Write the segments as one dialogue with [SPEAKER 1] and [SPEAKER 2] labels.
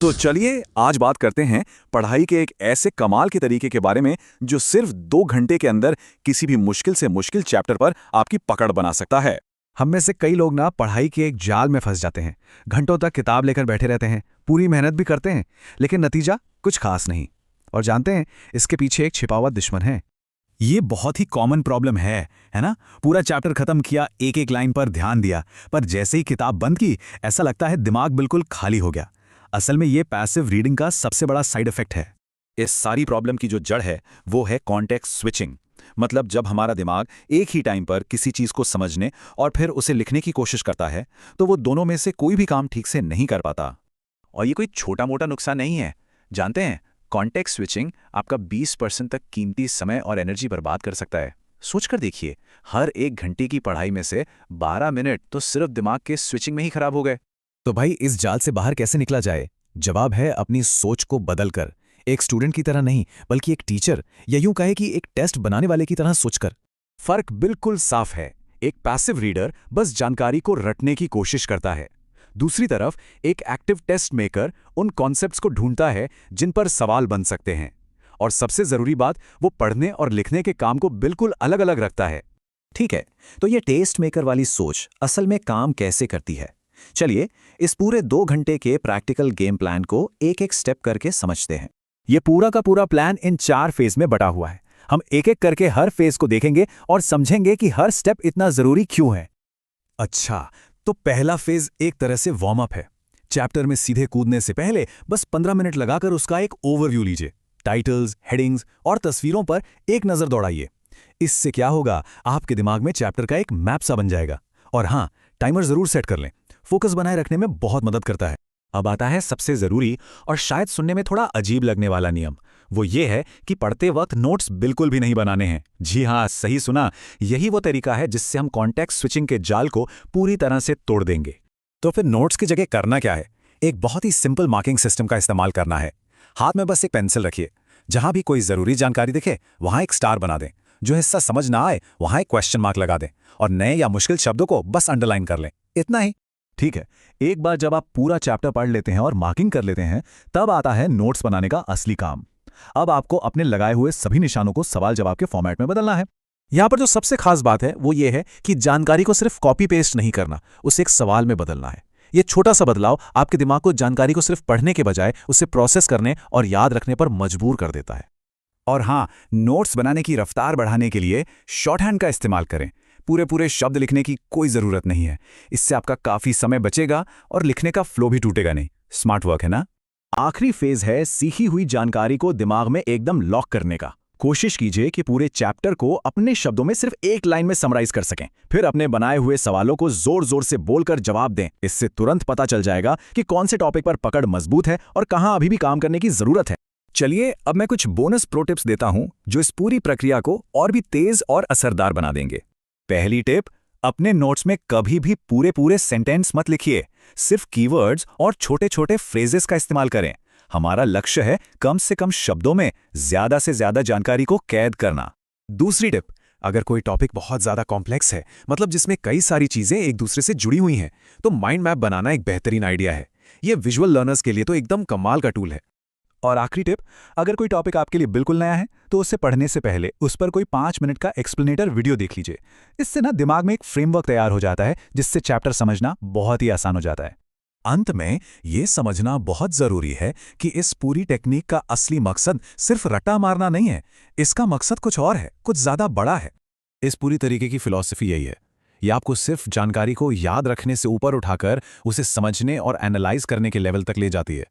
[SPEAKER 1] तो चलिए आज बात करते हैं पढ़ाई के एक ऐसे कमाल के तरीके के बारे में जो सिर्फ 2 घंटे के अंदर किसी भी मुश्किल से मुश्किल चैप्टर पर आपकी पकड़ बना सकता है।
[SPEAKER 2] हम में से कई लोग ना पढ़ाई के एक जाल में फंस जाते हैं। घंटों तक किताब लेकर बैठे रहते हैं, पूरी मेहनत भी करते हैं, लेकिन नतीजा कुछ खास नहीं। और जानते हैं, इसके पीछे एक छिपा हुआ दुश्मन है।
[SPEAKER 3] ये बहुत ही कॉमन प्रॉब्लम है ना? पूरा चैप्टर खत्म किया, एक एक लाइन पर ध्यान दिया, पर जैसे ही किताब बंद की ऐसा लगता है दिमाग बिल्कुल खाली हो गया। असल में ये पैसिव रीडिंग का सबसे बड़ा साइड इफेक्ट है।
[SPEAKER 1] इस सारी प्रॉब्लम की जो जड़ है वो है कॉन्टेक्स्ट स्विचिंग। मतलब जब हमारा दिमाग एक ही टाइम पर किसी चीज को समझने और फिर उसे लिखने की कोशिश करता है तो वो दोनों में से कोई भी काम ठीक से नहीं कर पाता। और ये कोई छोटा मोटा नुकसान नहीं है। जानते हैं, कॉन्टेक्स्ट स्विचिंग आपका 20% तक कीमती समय और एनर्जी बर्बाद कर सकता है। सोचकर देखिए, हर 1 घंटे की पढ़ाई में से 12 मिनट तो सिर्फ दिमाग के स्विचिंग में ही खराब हो गए।
[SPEAKER 2] तो भाई, इस जाल से बाहर कैसे निकला जाए? जवाब है अपनी सोच को बदलकर। एक स्टूडेंट की तरह नहीं, बल्कि एक टीचर या यूं कहे कि एक टेस्ट बनाने वाले की तरह सोचकर।
[SPEAKER 1] फर्क बिल्कुल साफ है। एक पैसिव रीडर बस जानकारी को रटने की कोशिश करता है। दूसरी तरफ एक एक्टिव टेस्ट मेकर उन कॉन्सेप्ट्स को ढूंढता है जिन पर सवाल बन सकते हैं। और सबसे जरूरी बात, वो पढ़ने और लिखने के काम को बिल्कुल अलग अलग रखता है।
[SPEAKER 3] ठीक है, तो ये टेस्ट मेकर वाली सोच असल में काम कैसे करती है? चलिए इस पूरे 2 घंटे के प्रैक्टिकल गेम प्लान को एक एक स्टेप करके समझते हैं। ये पूरा का पूरा प्लान इन 4 फेज में बटा हुआ है। हम एक एक करके हर फेज को देखेंगे और समझेंगे कि हर स्टेप इतना जरूरी क्यों है।
[SPEAKER 2] अच्छा, तो पहला फेज एक तरह से वार्म अप है। चैप्टर में सीधे कूदने से पहले बस 15 मिनट लगाकर उसका एक ओवरव्यू लीजिए। टाइटल्स, हेडिंग्स और तस्वीरों पर एक नजर दौड़ाइए। इससे क्या होगा, आपके दिमाग में चैप्टर का एक मैप सा बन जाएगा। और हाँ, टाइमर जरूर सेट कर लें, फोकस बनाए रखने में बहुत मदद करता है।
[SPEAKER 3] अब आता है सबसे जरूरी और शायद सुनने में थोड़ा अजीब लगने वाला नियम। वो ये है कि पढ़ते वक्त नोट्स बिल्कुल भी नहीं बनाने हैं। जी हाँ, सही सुना, यही वो तरीका है जिससे हम कॉन्टेक्स्ट स्विचिंग के जाल को पूरी तरह से तोड़ देंगे। तो फिर नोट्स की जगह करना क्या है? एक बहुत ही सिंपल मार्किंग सिस्टम का इस्तेमाल करना है। हाथ में बस एक पेंसिल रखिए, जहां भी कोई जरूरी जानकारी दिखे वहां एक स्टार बना दें। जो हिस्सा समझ ना आए वहां एक क्वेश्चन मार्क लगा दें और नए या मुश्किल शब्दों को बस अंडरलाइन कर लें। इतना ही।
[SPEAKER 2] ठीक है, एक बार जब आप पूरा चैप्टर पढ़ लेते हैं और मार्किंग कर लेते हैं, तब आता है नोट्स बनाने का असली काम। अब आपको अपने लगाए हुए सभी निशानों को सवाल जवाब के फॉर्मेट में बदलना है। यहां पर जो सबसे खास बात है वो ये है कि जानकारी को सिर्फ कॉपी पेस्ट नहीं करना, उसे एक सवाल में बदलना है। ये छोटा सा बदलाव आपके दिमाग को जानकारी को सिर्फ पढ़ने के बजाय उसे प्रोसेस करने और याद रखने पर मजबूर कर देता है।
[SPEAKER 3] और हाँ, नोट्स बनाने की रफ्तार बढ़ाने के लिए शॉर्टहैंड का इस्तेमाल करें। पूरे पूरे शब्द लिखने की कोई ज़रूरत नहीं है। इससे आपका काफ़ी समय बचेगा और लिखने का फ्लो भी टूटेगा नहीं। स्मार्ट वर्क है ना? आखिरी फेज है सीखी हुई जानकारी को दिमाग में एकदम लॉक करने का। कोशिश कीजिए कि पूरे चैप्टर को अपने शब्दों में सिर्फ एक लाइन में समराइज कर सकें। फिर अपने बनाए हुए सवालों को जोर जोर से बोलकर जवाब दें। इससे तुरंत पता चल जाएगा कि कौन से टॉपिक पर पकड़ मजबूत है और कहाँ अभी भी काम करने की ज़रूरत है। चलिए अब मैं कुछ बोनस प्रो टिप्स देता हूं जो इस पूरी प्रक्रिया को और भी तेज और असरदार बना देंगे। पहली टिप, अपने नोट्स में कभी भी पूरे पूरे सेंटेंस मत लिखिए। सिर्फ कीवर्ड्स और छोटे छोटे फ्रेजेस का इस्तेमाल करें। हमारा लक्ष्य है कम से कम शब्दों में ज्यादा से ज्यादा जानकारी को कैद करना।
[SPEAKER 2] दूसरी टिप, अगर कोई टॉपिक बहुत ज्यादा कॉम्प्लेक्स है, मतलब जिसमें कई सारी चीजें एक दूसरे से जुड़ी हुई हैं, तो माइंड मैप बनाना एक बेहतरीन आइडिया है। यह विजुअल लर्नर्स के लिए तो एकदम कमाल का टूल है। और आखिरी टिप, अगर कोई टॉपिक आपके लिए बिल्कुल नया है तो उसे पढ़ने से पहले उस पर कोई 5 मिनट का एक्सप्लेनेटर वीडियो देख लीजिए। इससे ना दिमाग में एक फ्रेमवर्क तैयार हो जाता है जिससे चैप्टर समझना बहुत ही आसान हो जाता है। अंत में ये समझना बहुत जरूरी है कि इस पूरी टेक्निक का असली मकसद सिर्फ रट्टा मारना नहीं है। इसका मकसद कुछ और है, कुछ ज्यादा बड़ा है। इस पूरी तरीके की फिलॉसफी यही है। यह आपको सिर्फ जानकारी को याद रखने से ऊपर उठाकर उसे समझने और एनालाइज करने के लेवल तक ले जाती है।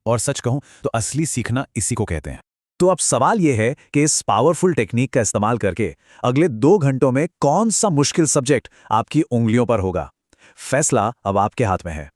[SPEAKER 2] और सच कहूं तो असली सीखना इसी को कहते हैं।
[SPEAKER 3] तो अब सवाल यह है कि इस पावरफुल टेक्निक का इस्तेमाल करके अगले 2 घंटों में कौन सा मुश्किल सब्जेक्ट आपकी उंगलियों पर होगा? फैसला अब आपके हाथ में है।